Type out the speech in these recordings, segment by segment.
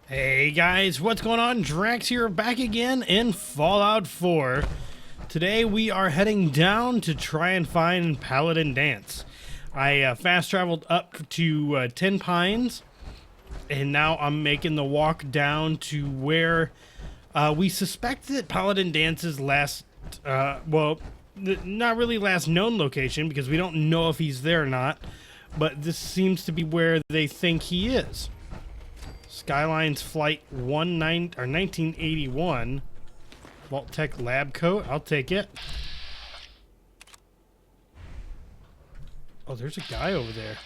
Hey guys, what's going on? Drax here, back again in Fallout 4. Today we are heading down to try and find Paladin Danse. I fast traveled up to 10 Pines, and now I'm making the walk down to where we suspect that Paladin Dance's last, not really last known location, because we don't know if he's there or not, but this seems to be where they think he is. Skyline's Flight 1981. Vault Tech Lab Coat. I'll take it. Oh, there's a guy over there.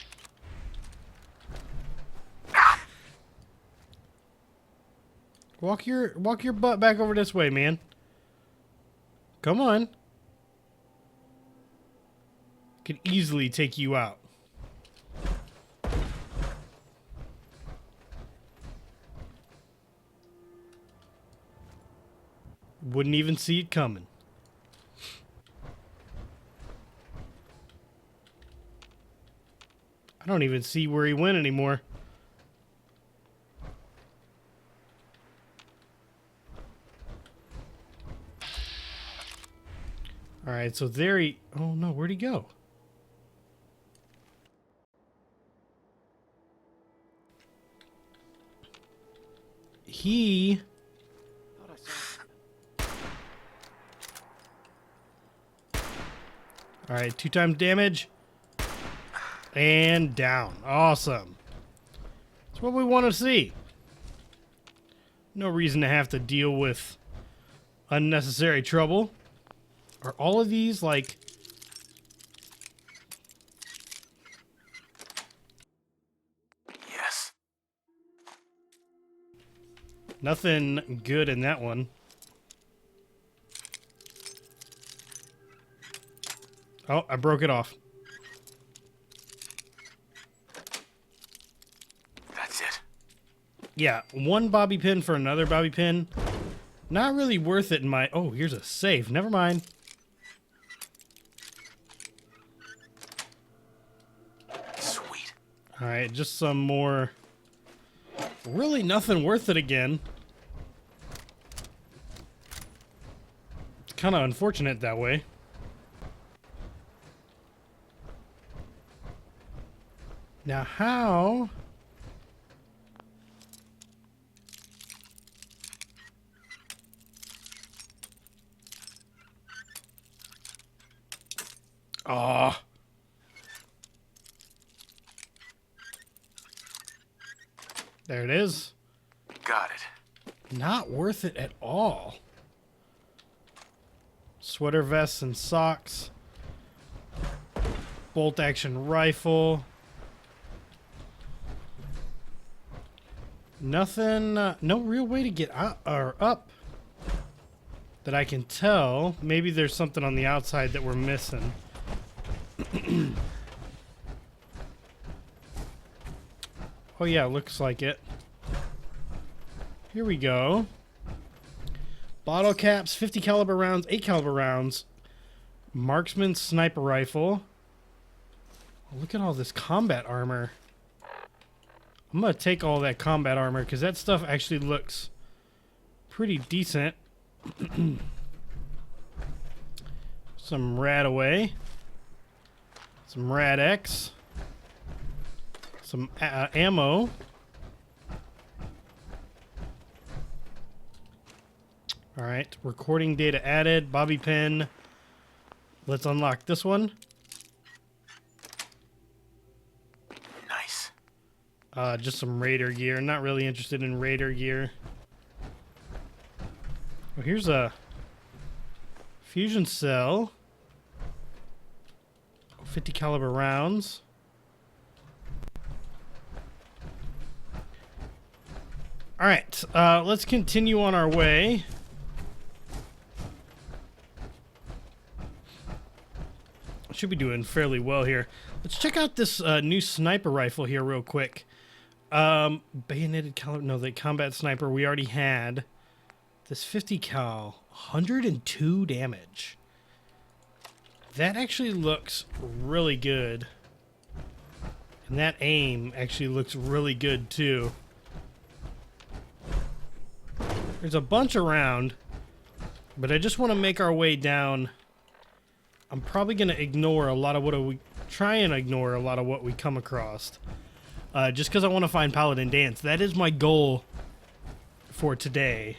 Walk your butt back over this way, man. Come on. Could easily take you out. Wouldn't even see it coming. I don't even see where he went anymore. Alright, so there he... Oh no, where'd he go? He... Alright, 2 times damage. And down. Awesome. That's what we want to see. No reason to have to deal with unnecessary trouble. Are all of these like... Yes. Nothing good in that one. Oh, I broke it off. That's it. Yeah, 1 bobby pin for another bobby pin. Not really worth it in my... Oh, here's a safe. Never mind. Sweet. Alright, just some more... Really nothing worth it again. It's kind of unfortunate that way. Now how... Ah. There it is. Got it. Not worth it at all. Sweater vests and socks. Bolt action rifle. Nothing, no real way to get out or up that I can tell. Maybe there's something on the outside that we're missing. Oh yeah, looks like it. Here we go. Bottle caps, 50 caliber rounds, 8 caliber rounds. Marksman sniper rifle. Oh, look at all this combat armor. I'm gonna take all that combat armor because that stuff actually looks pretty decent. Some Rad Away. Some Rad X. Some ammo. Alright, recording data added. Bobby pin. Let's unlock this one. Nice. Just some Raider gear. Not really interested in Raider gear. Oh, here's a fusion cell. 50 caliber rounds. Alright, let's continue on our way. Should be doing fairly well here. Let's check out this new sniper rifle here real quick. Bayoneted caliber, no, the combat sniper we already had. This 50 cal, 102 damage. That actually looks really good. And that aim actually looks really good too. There's a bunch around, but I just want to make our way down. I'm probably going to ignore a lot of what we try and ignore a lot of what we come across. Just because I want to find Paladin Dance. That is my goal for today.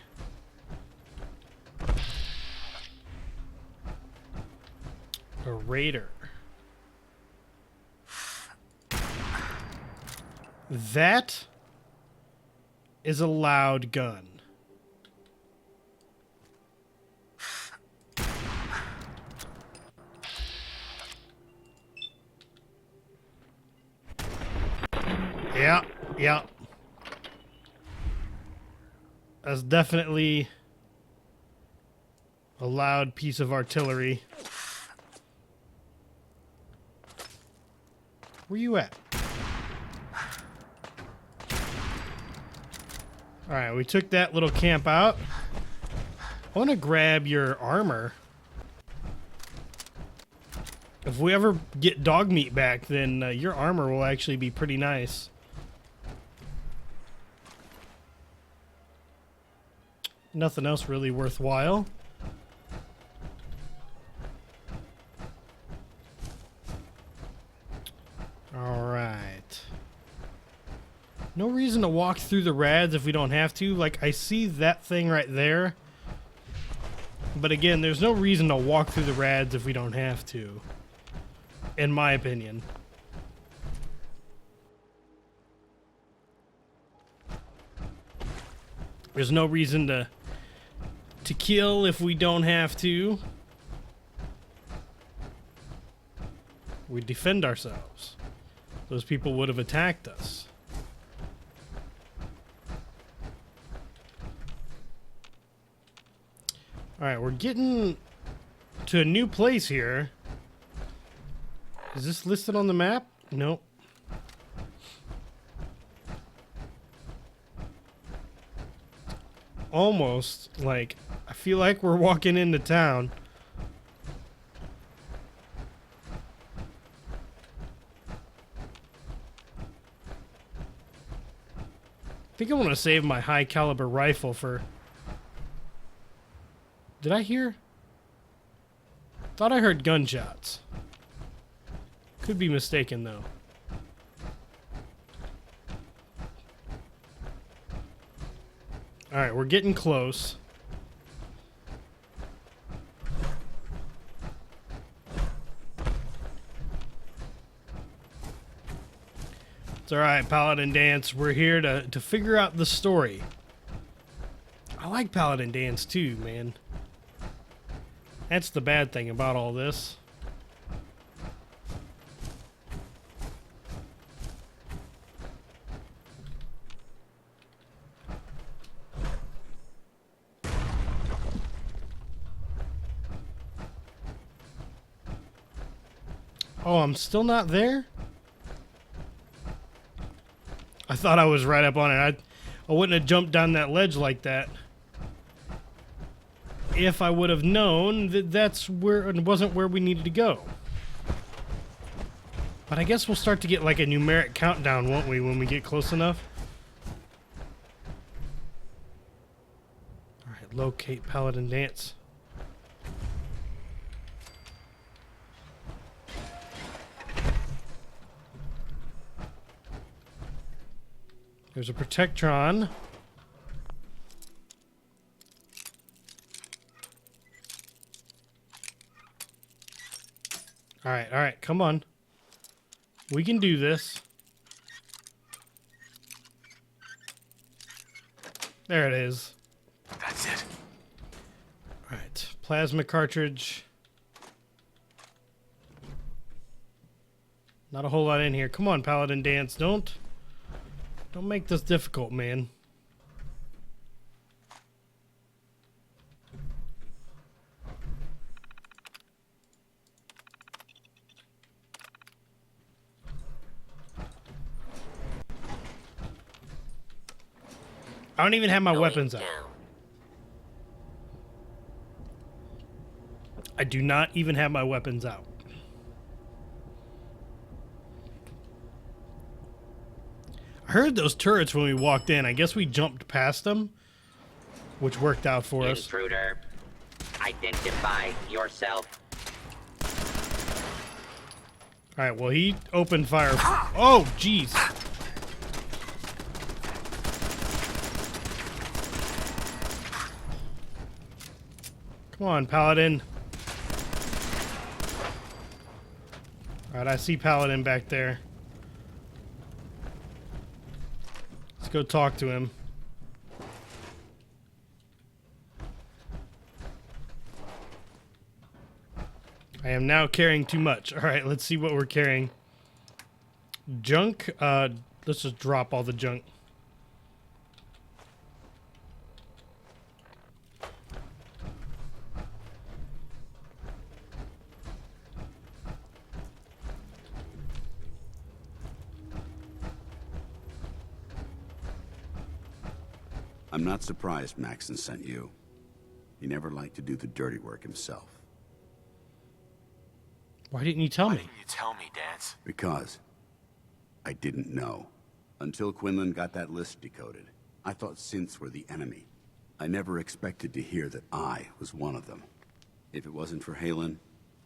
A raider. That is a loud gun. Yeah, yeah. That's definitely a loud piece of artillery. Where you at? Alright, we took that little camp out. I want to grab your armor. If we ever get dog meat back, then your armor will actually be pretty nice. Nothing else really worthwhile. Alright. No reason to walk through the rads if we don't have to. Like, I see that thing right there. But again, there's no reason to walk through the rads if we don't have to. In my opinion. There's no reason to kill if we don't have to. We defend ourselves. Those people would have attacked us. Alright, we're getting to a new place here. Is this listed on the map? Nope. Almost like I feel like we're walking into town. I think I want to save my high caliber rifle for... Did I hear? Thought I heard gunshots. Could be mistaken though. Alright, we're getting close. It's alright, Paladin Dance. We're here to figure out the story. I like Paladin Dance too, man. That's the bad thing about all this. Oh, I'm still not there? I thought I was right up on it. I wouldn't have jumped down that ledge like that if I would have known that that's where it wasn't where we needed to go. But I guess we'll start to get like a numeric countdown, won't we, when we get close enough? Alright, locate Paladin Dance. There's a Protectron. Alright, come on. We can do this. There it is. That's it. Alright, plasma cartridge. Not a whole lot in here. Come on, Paladin Dance, don't make this difficult, man. I don't even have my weapons out. I do not even have my weapons out. I heard those turrets when we walked in. I guess we jumped past them. which worked out for us. Intruder, identify yourself. All right, well, he opened fire. Oh, jeez. Come on, Paladin. All right, I see Paladin back there. Let's go talk to him. I am now carrying too much. All right, let's see what we're carrying. Junk. Let's just drop all the junk. I'm not surprised Maxon sent you. He never liked to do the dirty work himself. Why didn't you tell Why me? didn't you tell me, Danse? Because I didn't know. Until Quinlan got that list decoded, I thought synths were the enemy. I never expected to hear that I was one of them. If it wasn't for Halen,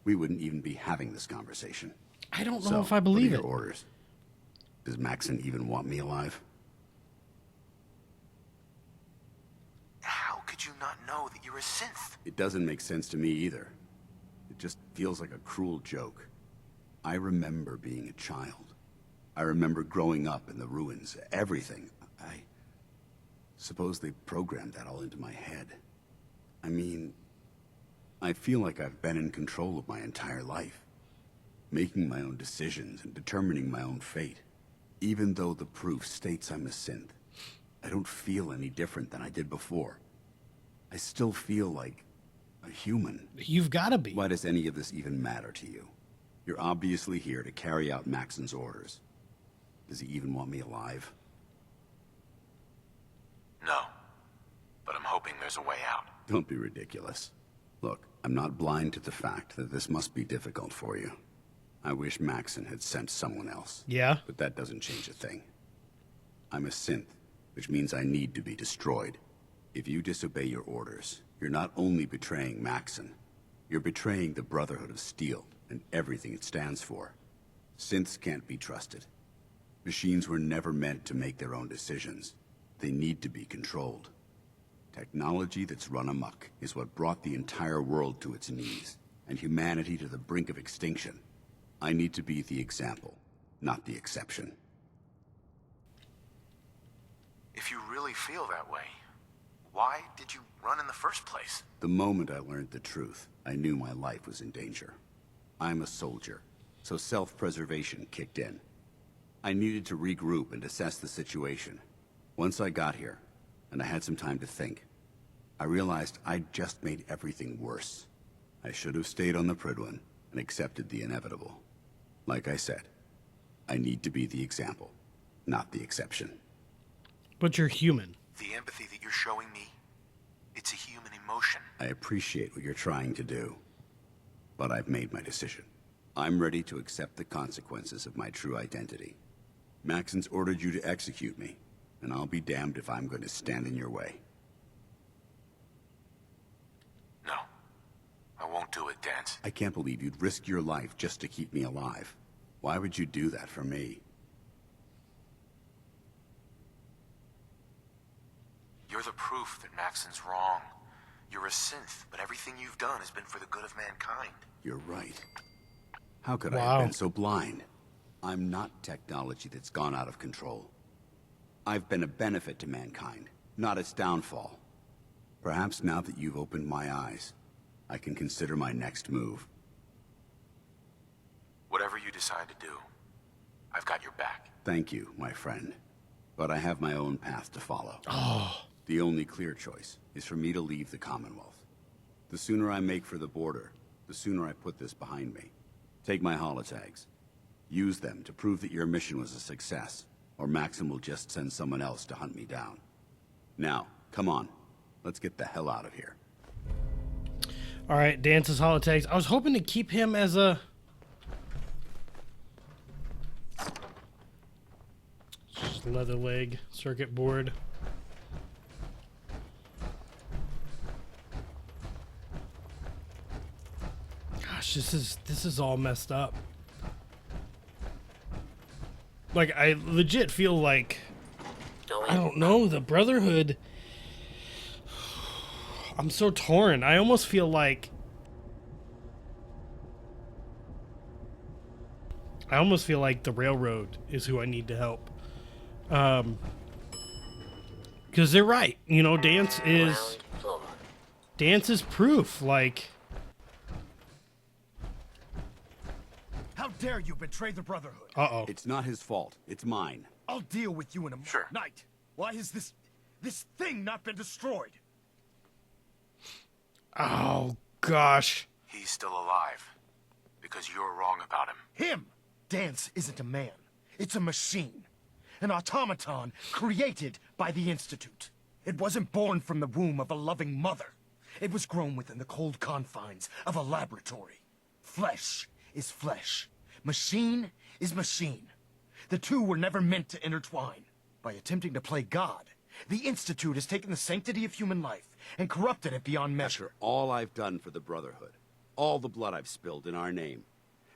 we wouldn't even be having this conversation. I don't know So, if I believe what are it. your orders? Does Maxon even want me alive? How could you not know that you're a synth? It doesn't make sense to me either. It just feels like a cruel joke. I remember being a child. I remember growing up in the ruins, everything. I suppose they programmed that all into my head. I mean, I feel like I've been in control of my entire life, making my own decisions and determining my own fate. Even though the proof states I'm a synth, I don't feel any different than I did before. I still feel like a human. You've got to be. Why does any of this even matter to you? You're obviously here to carry out Maxon's orders. Does he even want me alive? No. But I'm hoping there's a way out. Don't be ridiculous. Look, I'm not blind to the fact that this must be difficult for you. I wish Maxon had sent someone else. Yeah? But that doesn't change a thing. I'm a synth, which means I need to be destroyed. If you disobey your orders, you're not only betraying Maxon, you're betraying the Brotherhood of Steel and everything it stands for. Synths can't be trusted. Machines were never meant to make their own decisions. They need to be controlled. Technology that's run amok is what brought the entire world to its knees, and humanity to the brink of extinction. I need to be the example, not the exception. If you really feel that way, why did you run in the first place? The moment I learned the truth, I knew my life was in danger. I'm a soldier, so self-preservation kicked in. I needed to regroup and assess the situation. Once I got here, and I had some time to think, I realized I'd just made everything worse. I should have stayed on the Prydwen and accepted the inevitable. Like I said, I need to be the example, not the exception. But you're human. The empathy that you're showing me, it's a human emotion. I appreciate what you're trying to do, but I've made my decision. I'm ready to accept the consequences of my true identity. Maxon's ordered you to execute me, and I'll be damned if I'm going to stand in your way. No. I won't do it, Danse. I can't believe you'd risk your life just to keep me alive. Why would you do that for me? You're the proof that Maxon's wrong. You're a synth, but everything you've done has been for the good of mankind. You're right. How could I Wow. have been so blind? I'm not technology that's gone out of control. I've been a benefit to mankind, not its downfall. Perhaps now that you've opened my eyes, I can consider my next move. Whatever you decide to do, I've got your back. Thank you, my friend. But I have my own path to follow. Oh, The only clear choice is for me to leave the Commonwealth. The sooner I make for the border, the sooner I put this behind me. Take my holotags. Use them to prove that your mission was a success, or Maxon will just send someone else to hunt me down. Now, come on. Let's get the hell out of here. all right. Dance's holotags. I was hoping to keep him as a. Just leather leg circuit board. this is all messed up. Like, I legit feel like, I don't know, the Brotherhood. I'm so torn. I almost feel like the Railroad is who I need to help. Because they're right. You know, Danse is proof. Like, How dare you betray the Brotherhood? uh-oh. It's not his fault. It's mine. I'll deal with you in a Sure. night. Why has this thing not been destroyed? Oh, gosh. He's still alive. Because you're wrong about him. Him! Danse isn't a man. It's a machine. An automaton created by the Institute. It wasn't born from the womb of a loving mother. It was grown within the cold confines of a laboratory. Flesh is flesh. Machine is machine. The two were never meant to intertwine. By attempting to play God, the Institute has taken the sanctity of human life and corrupted it beyond measure. After all I've done for the Brotherhood, all the blood I've spilled in our name,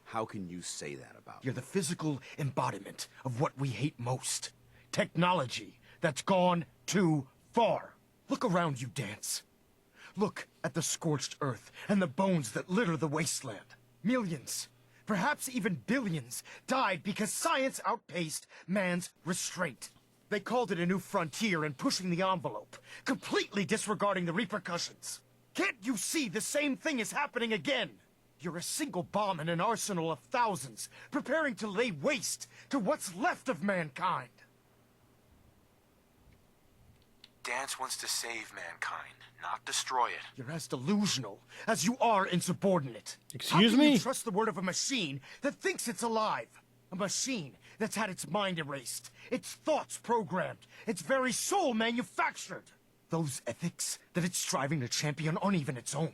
how can you say that about me? You're the physical embodiment of what we hate most. Technology that's gone too far. Look around you, Danse. Look at the scorched earth and the bones that litter the wasteland. Millions, perhaps even billions, died because science outpaced man's restraint. They called it a new frontier and pushing the envelope, completely disregarding the repercussions. Can't you see the same thing is happening again? You're a single bomb in an arsenal of thousands, preparing to lay waste to what's left of mankind. Danse wants to save mankind, not destroy it. You're as delusional as you are insubordinate. Excuse How can me? you trust the word of a machine that thinks it's alive? A machine that's had its mind erased, its thoughts programmed, its very soul manufactured. Those ethics that it's striving to champion aren't even its own.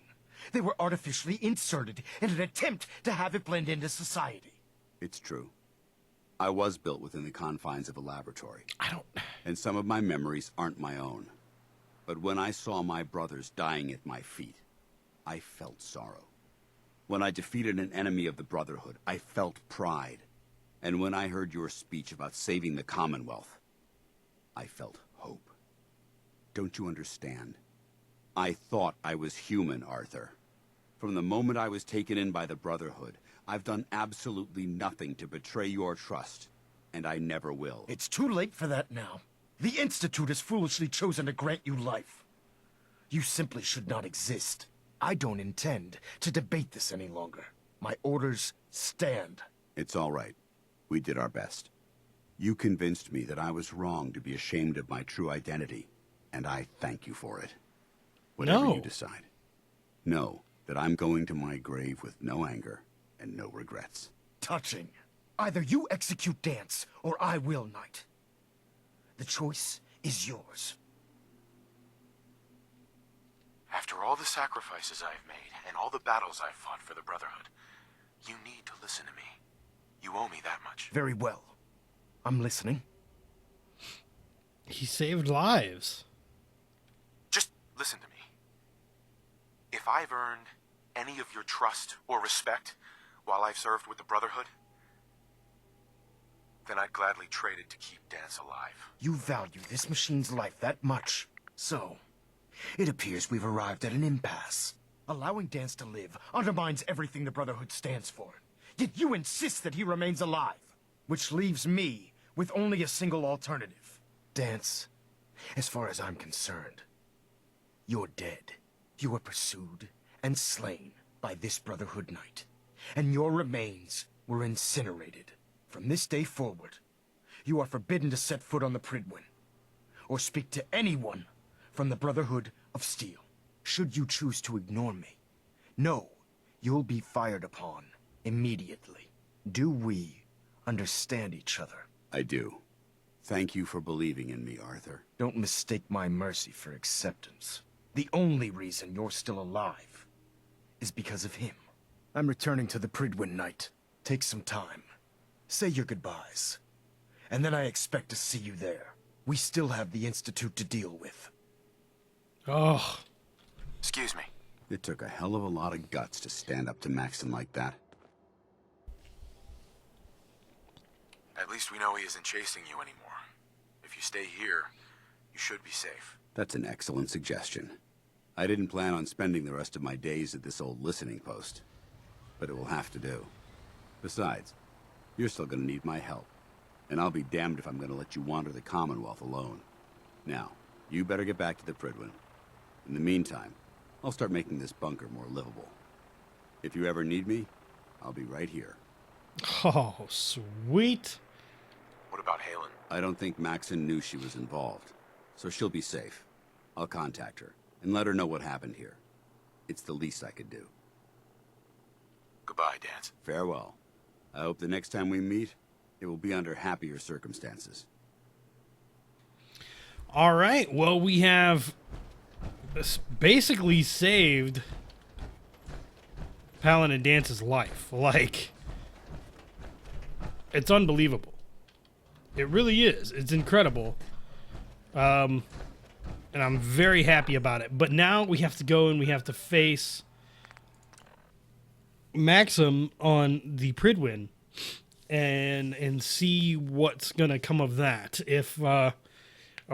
They were artificially inserted in an attempt to have it blend into society. It's true. I was built within the confines of a laboratory. I don't... And some of my memories aren't my own. But when I saw my brothers dying at my feet, I felt sorrow. When I defeated an enemy of the Brotherhood, I felt pride. And when I heard your speech about saving the Commonwealth, I felt hope. Don't you understand? I thought I was human, Arthur. From the moment I was taken in by the Brotherhood, I've done absolutely nothing to betray your trust, and I never will. It's too late for that now. The Institute has foolishly chosen to grant you life. You simply should not exist. I don't intend to debate this any longer. My orders stand. It's all right. We did our best. You convinced me that I was wrong to be ashamed of my true identity, and I thank you for it. Whatever No. you decide. Know that I'm going to my grave with no anger and no regrets. Touching. Either you execute Danse, or I will, Knight. The choice is yours. After all the sacrifices I've made and all the battles I've fought for the Brotherhood, you need to listen to me. You owe me that much. Very well. I'm listening. He saved lives. Just listen to me. If I've earned any of your trust or respect while I've served with the Brotherhood, then I'd gladly trade it to keep Danse alive. You value this machine's life that much. So, it appears we've arrived at an impasse. Allowing Danse to live undermines everything the Brotherhood stands for. Yet you insist that he remains alive. Which leaves me with only a single alternative. Danse, as far as I'm concerned, you're dead. You were pursued and slain by this Brotherhood Knight. And your remains were incinerated. From this day forward, you are forbidden to set foot on the Pridwin, or speak to anyone from the Brotherhood of Steel. Should you choose to ignore me, know you'll be fired upon immediately. Do we understand each other? I do. Thank you for believing in me, Arthur. Don't mistake my mercy for acceptance. The only reason you're still alive is because of him. I'm returning to the Pridwin Knight. Take some time. Say your goodbyes. And then I expect to see you there. We still have the Institute to deal with. Oh, Excuse me. It took a hell of a lot of guts to stand up to Maxon like that. At least we know he isn't chasing you anymore. If you stay here, you should be safe. That's an excellent suggestion. I didn't plan on spending the rest of my days at this old listening post, but it will have to do. Besides, you're still gonna need my help, and I'll be damned if I'm gonna let you wander the Commonwealth alone. Now, you better get back to the Prydwen. In the meantime, I'll start making this bunker more livable. If you ever need me, I'll be right here. Oh, sweet. What about Halen? I don't think Maxon knew she was involved, so she'll be safe. I'll contact her and let her know what happened here. It's the least I could do. Goodbye, Danse. Farewell. I hope the next time we meet, it will be under happier circumstances. All right. Well, we have basically saved Paladin Dance's life. Like, it's unbelievable. It really is. It's incredible. And I'm very happy about it. But now we have to go and we have to face Maxon on the Prydwen and see what's going to come of that. If are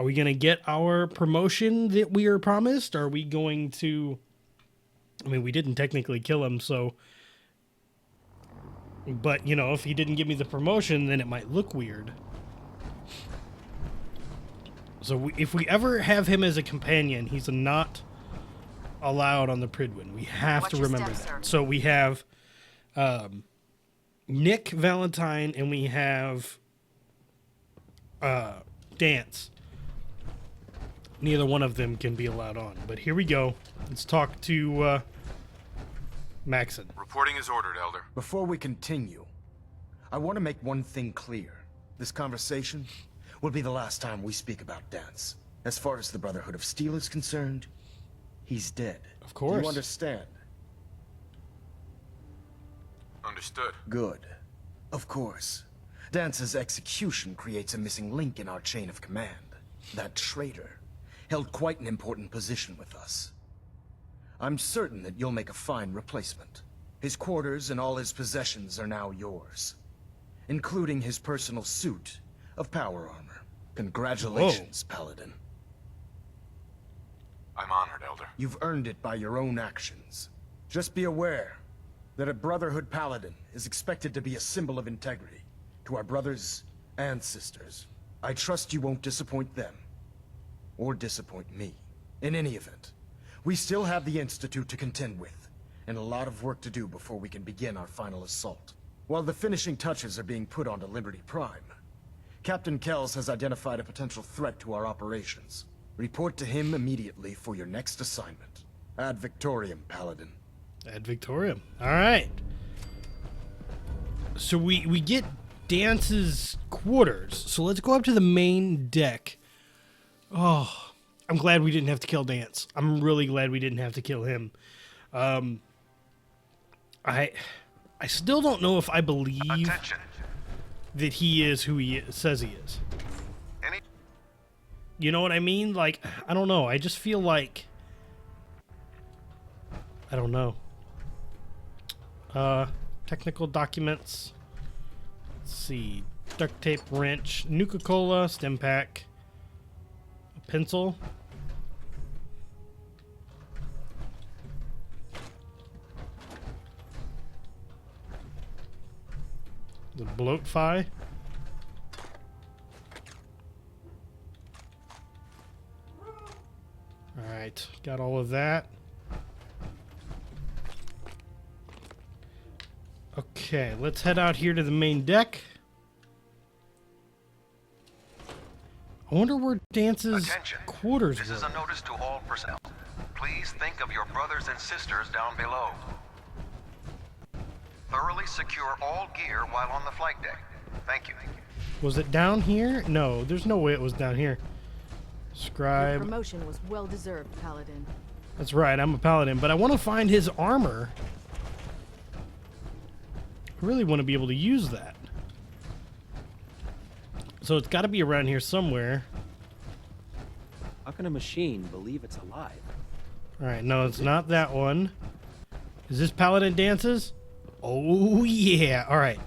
we going to get our promotion that we are promised? Are we going to... I mean, we didn't technically kill him, so... But, you know, if he didn't give me the promotion, then it might look weird. So if we ever have him as a companion, he's not allowed on the Prydwen. We have to remember that. So we have Nick Valentine and we have Danse. Neither one of them can be allowed on. But here we go. Let's talk to Maxon. Reporting is ordered, Elder. Before we continue, I want to make one thing clear. This conversation will be the last time we speak about Danse. As far as the Brotherhood of Steel is concerned, he's dead. Of course. You understand? Understood. Good. Of course. Dance's execution creates a missing link in our chain of command. That traitor held quite an important position with us. I'm certain that you'll make a fine replacement. His quarters and all his possessions are now yours, including his personal suit of power armor. Congratulations, Paladin. I'm honored, Elder. You've earned it by your own actions. Just be aware that a Brotherhood Paladin is expected to be a symbol of integrity to our brothers and sisters. I trust you won't disappoint them, or disappoint me. In any event, we still have the Institute to contend with, and a lot of work to do before we can begin our final assault. While the finishing touches are being put onto Liberty Prime, Captain Kells has identified a potential threat to our operations. Report to him immediately for your next assignment. Ad Victoriam, Paladin. Ad Victoriam. All right. So we get Dance's quarters. So let's go up to the main deck. Oh, I'm glad we didn't have to kill Danse. I'm really glad we didn't have to kill him. I still don't know if I believe that he is who he says he is. You know what I mean? Like, I don't know. I just feel like... I don't know. Technical documents. Let's see. Duct tape, wrench, Nuka-Cola, stem pack, a pencil. The bloat-fi. Alright, got all of that. Okay, let's head out here to the main deck. I wonder where Dance's quarters This were. is a notice to all personnel. Please think of your brothers and sisters down below. Thoroughly secure all gear while on the flight deck. Thank you. Was it down here? No, there's no way it was down here. Your Scribe. promotion was well deserved, Paladin. That's right, I'm a paladin, but I want to find his armor. I really want to be able to use that. So it's got to be around here somewhere. How can a machine believe it's alive? Alright, no, it's not that one. Is this Paladin Dances? Oh, yeah. Alright.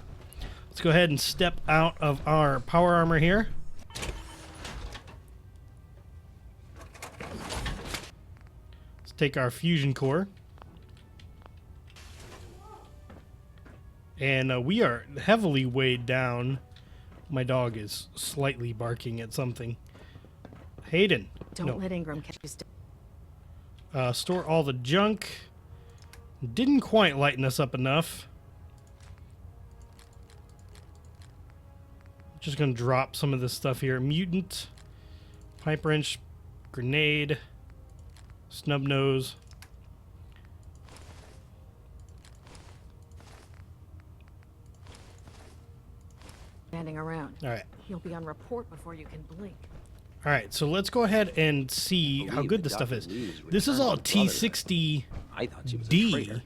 Let's go ahead and step out of our power armor here. Let's take our fusion core. And we are heavily weighed down. My dog is slightly barking at something. Hayden. Don't let Ingram catch you. Store all the junk. Didn't quite lighten us up enough. Just gonna drop some of this stuff here. Mutant, pipe wrench, grenade, snub nose. Standing around. All right. You'll be on report before you can blink. All right, so let's go ahead and see how good this stuff is. This is all T60D, I thought she was a traitor.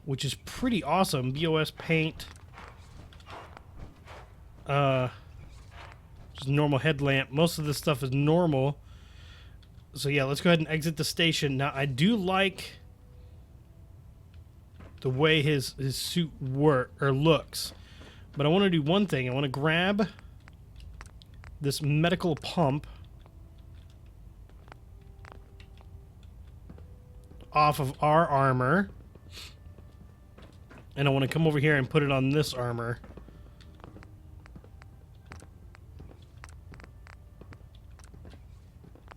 which is pretty awesome. BOS paint. Just normal headlamp. Most of this stuff is normal. So yeah, let's go ahead and exit the station. Now, I do like the way his suit looks. But I want to do one thing. I want to grab this medical pump off of our armor. And I want to come over here and put it on this armor.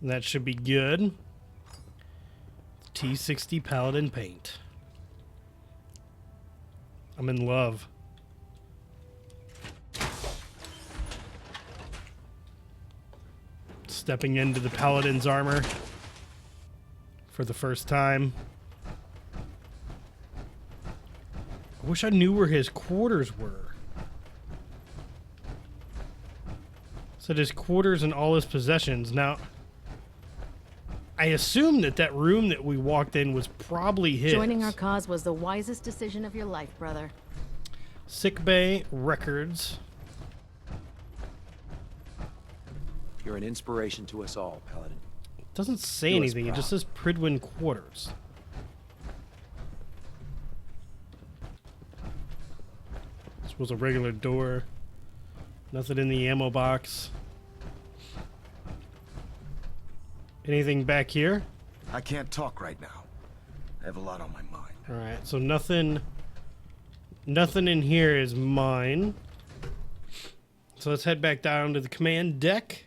And that should be good. T60 Paladin paint. I'm in love. Stepping into the Paladin's armor for the first time. I wish I knew where his quarters were. Said his quarters and all his possessions. Now, I assume that room that we walked in was probably his. Joining our cause was the wisest decision of your life, brother. Sick bay records. You're an inspiration to us all, Paladin. It doesn't say Do us anything. It just proud. says Pridwin quarters. This was a regular door. Nothing in the ammo box. Anything back here? I can't talk right now. I have a lot on my mind. Alright, so nothing in here is mine. So let's head back down to the command deck.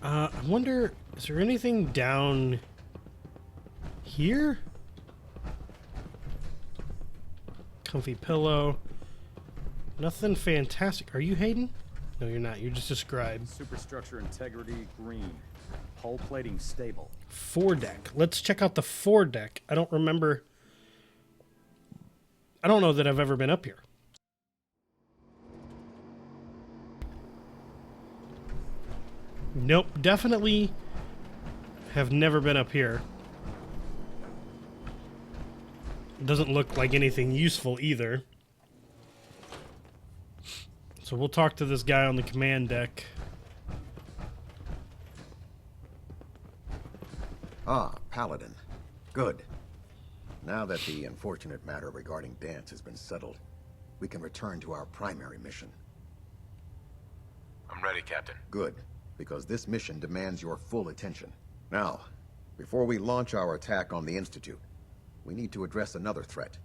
I wonder, is there anything down here? Comfy pillow. Nothing fantastic. Are you Hayden? No, you're not. You're just a scribe. Superstructure integrity green. Hull plating stable. Foredeck. Let's check out the foredeck. I don't remember. I don't know that I've ever been up here. Nope, definitely have never been up here. It doesn't look like anything useful either. So we'll talk to this guy on the command deck. Ah, Paladin. Good. Now that the unfortunate matter regarding Danse has been settled, we can return to our primary mission. I'm ready, Captain. Good, because this mission demands your full attention. Now, before we launch our attack on the Institute, we need to address another threat.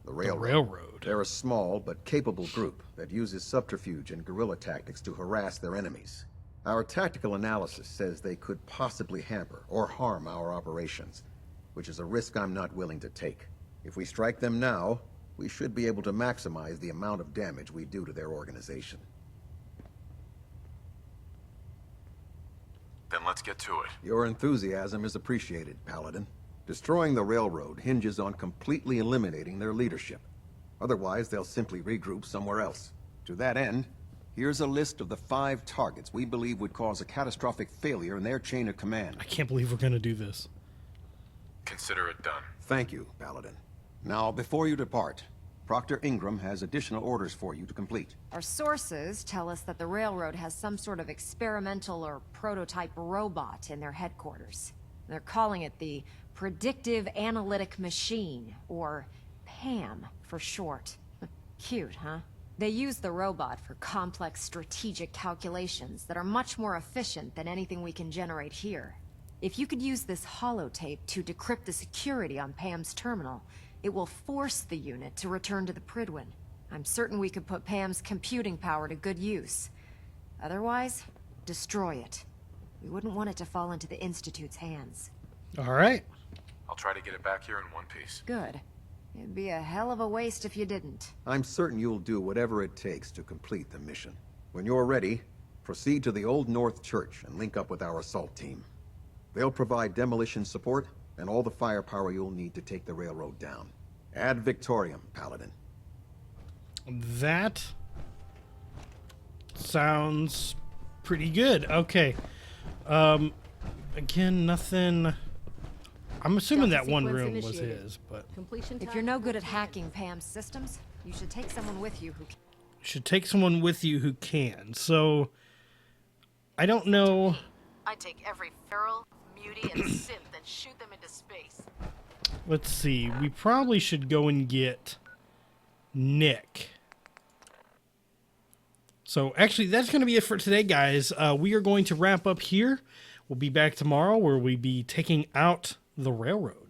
The Railroad. They're a small but capable group that uses subterfuge and guerrilla tactics to harass their enemies. Our tactical analysis says they could possibly hamper or harm our operations, which is a risk I'm not willing to take. If we strike them now, we should be able to maximize the amount of damage we do to their organization. Then let's get to it. Your enthusiasm is appreciated, Paladin. Destroying the Railroad hinges on completely eliminating their leadership. Otherwise, they'll simply regroup somewhere else. To that end, here's a list of the 5 targets we believe would cause a catastrophic failure in their chain of command. I can't believe we're gonna do this. Consider it done. Thank you, Paladin. Now, before you depart, Proctor Ingram has additional orders for you to complete. Our sources tell us that the railroad has some sort of experimental or prototype robot in their headquarters. They're calling it the Predictive Analytic Machine, or PAM for short. Cute, huh? They use the robot for complex strategic calculations that are much more efficient than anything we can generate here. If you could use this holotape to decrypt the security on Pam's terminal, it will force the unit to return to the Pridwin. I'm certain we could put Pam's computing power to good use. Otherwise, destroy it. We wouldn't want it to fall into the Institute's hands. All right. I'll try to get it back here in one piece. Good. It'd be a hell of a waste if you didn't. I'm certain you'll do whatever it takes to complete the mission. When you're ready, proceed to the Old North Church and link up with our assault team. They'll provide demolition support and all the firepower you'll need to take the railroad down. Ad Victoriam, Paladin. That sounds pretty good. Okay. Again, nothing... I'm assuming that one room was his, but... If you're no good at hacking Pam's systems, you should take someone with you who can. Should take someone with you who can. So, I don't know... I'd take every feral, mutie, and synth and shoot them into space. Let's see. We probably should go and get Nick. So, actually, that's going to be it for today, guys. We are going to wrap up here. We'll be back tomorrow where we'll be taking out the railroad.